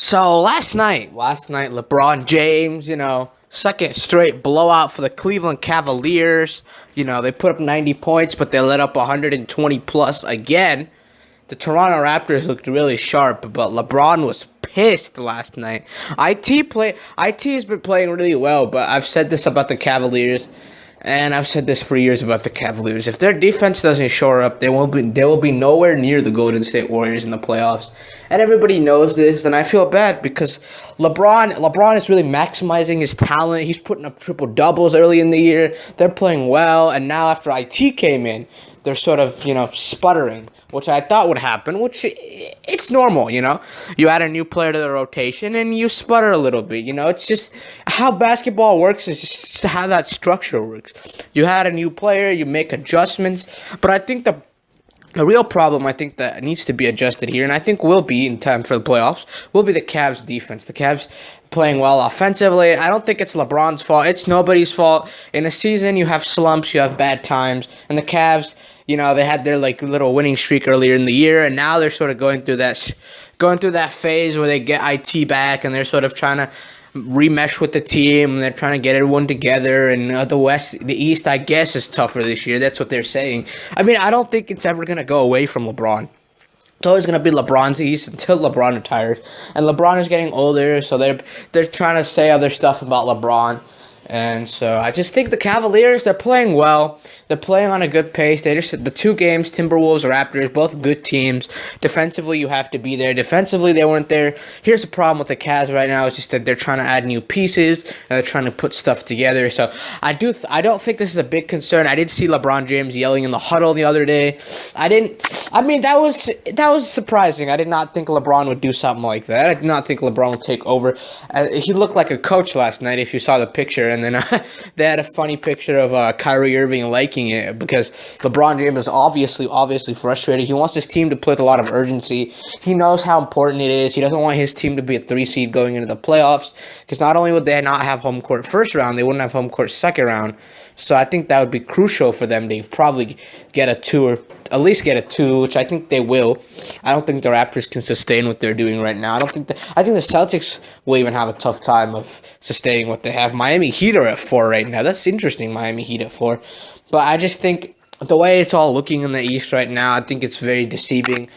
So last night, LeBron James, second straight blowout for the Cleveland Cavaliers. They put up 90 points, but they let up 120 plus again. The Toronto Raptors looked really sharp, but LeBron was pissed last night. IT has been playing really well, but I've said this about the Cavaliers, and I've said this for years about the Cavaliers. If their defense doesn't shore up, they will be nowhere near the Golden State Warriors in the playoffs. And everybody knows this, and I feel bad because LeBron is really maximizing his talent. He's putting up triple doubles early in the year. They're playing well, and now after IT came in, they're sort of, sputtering, which I thought would happen, which it's normal, You add a new player to the rotation and you sputter a little bit, It's just how basketball works is just how that structure works. You had a new player, you make adjustments, but I think the real problem, I think, that needs to be adjusted here, and I think will be in time for the playoffs, will be the Cavs' defense. The Cavs playing well offensively. I don't think it's LeBron's fault. It's nobody's fault. In a season, you have slumps, you have bad times, and the Cavs, they had their little winning streak earlier in the year, and now they're sort of going through that phase where they get IT back, and they're sort of trying to remesh with the team, and they're trying to get everyone together, and the East, I guess, is tougher this year. That's what they're saying. I mean, I don't think it's ever going to go away from LeBron. It's always going to be LeBron's East until LeBron retires, and LeBron is getting older, so they're trying to say other stuff about LeBron. And so I just think the Cavaliers, they're playing well. They're playing on a good pace. The two games, Timberwolves, Raptors, both good teams. Defensively, you have to be there. Defensively, they weren't there. Here's the problem with the Cavs right now. It's just that they're trying to add new pieces, and they're trying to put stuff together. So I don't think this is a big concern. I did see LeBron James yelling in the huddle the other day. That was surprising. I did not think LeBron would do something like that. I did not think LeBron would take over. He looked like a coach last night, if you saw the picture. And then they had a funny picture of Kyrie Irving liking it because LeBron James is obviously frustrated. He wants his team to play with a lot of urgency. He knows how important it is. He doesn't want his team to be a 3 seed going into the playoffs because not only would they not have home court first round, they wouldn't have home court second round. So I think that would be crucial for them to probably get a 2 or at least get a 2, which I think they will. I don't think the Raptors can sustain what they're doing right now. I think the Celtics will even have a tough time of sustaining what they have. Miami Heat are at 4 right now. That's interesting, Miami Heat at 4. But I just think the way it's all looking in the East right now, I think it's very deceiving.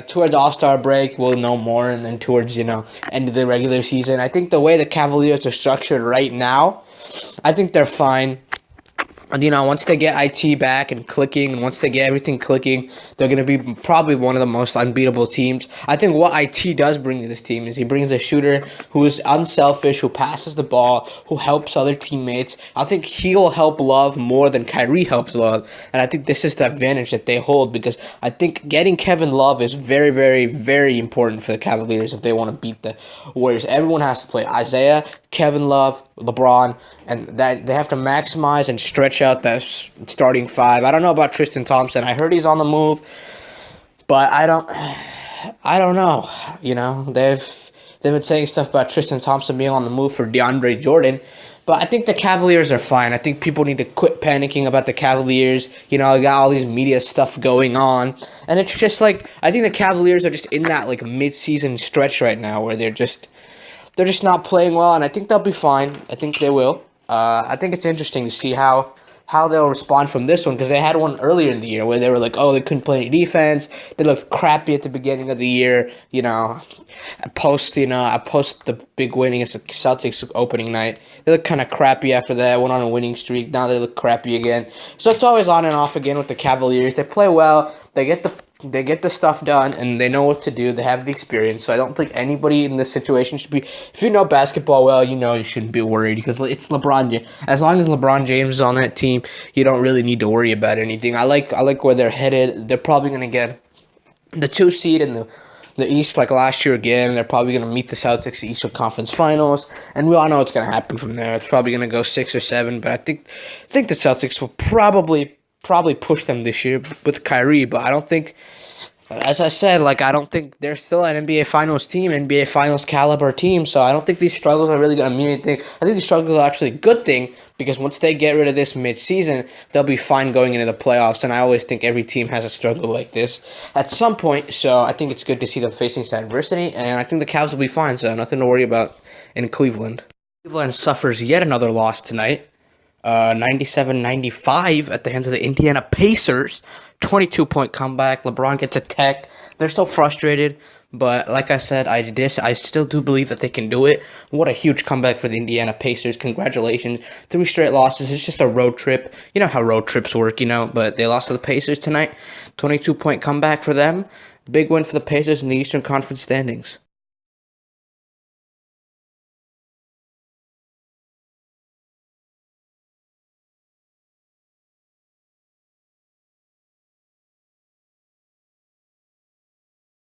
Towards the All-Star break, we'll know more, and then towards, end of the regular season. I think the way the Cavaliers are structured right now, I think they're fine. Once they get IT back and clicking, and once they get everything clicking, they're going to be probably one of the most unbeatable teams. I think what IT does bring to this team is he brings a shooter who is unselfish, who passes the ball, who helps other teammates. I think he'll help Love more than Kyrie helps Love, and I think this is the advantage that they hold because I think getting Kevin Love is very, very, very important for the Cavaliers if they want to beat the Warriors. Everyone has to play Isaiah, Kevin Love, LeBron, and that they have to maximize and stretch out that starting 5. I don't know about Tristan Thompson. I heard he's on the move, but I don't know. They've been saying stuff about Tristan Thompson being on the move for DeAndre Jordan, but I think the Cavaliers are fine. I think people need to quit panicking about the Cavaliers. I got all these media stuff going on, and it's just I think the Cavaliers are just in that mid-season stretch right now where they're just not playing well, and I think they'll be fine. I think they will. I think it's interesting to see how they'll respond from this one because they had one earlier in the year where they were they couldn't play any defense. They looked crappy at the beginning of the year. I post the big win against the Celtics opening night. They looked kind of crappy after that. Went on a winning streak. Now they look crappy again. So it's always on and off again with the Cavaliers. They play well. They get the stuff done, and they know what to do. They have the experience, so I don't think anybody in this situation should be. If you know basketball well, you shouldn't be worried because it's LeBron James. As long as LeBron James is on that team, you don't really need to worry about anything. I like where they're headed. They're probably going to get the 2 seed in the East like last year again. They're probably going to meet the Celtics in the Eastern Conference Finals, and we all know what's going to happen from there. It's probably going to go 6 or 7, but I think the Celtics will probably push them this year with Kyrie, but I don't think As I said, like, I don't think they're still an NBA Finals team, NBA Finals caliber team, so I don't think these struggles are really going to mean anything. I think these struggles are actually a good thing, because once they get rid of this mid-season, they'll be fine going into the playoffs, and I always think every team has a struggle like this at some point, so I think it's good to see them facing some adversity, and I think the Cavs will be fine, so nothing to worry about in Cleveland. Cleveland suffers yet another loss tonight. 97-95 at the hands of the Indiana Pacers. 22-point comeback. LeBron gets a tech. They're still frustrated, but like I said, I still do believe that they can do it. What a huge comeback for the Indiana Pacers. Congratulations. 3 straight losses. It's just a road trip. You know how road trips work, but they lost to the Pacers tonight. 22-point comeback for them. Big win for the Pacers in the Eastern Conference standings.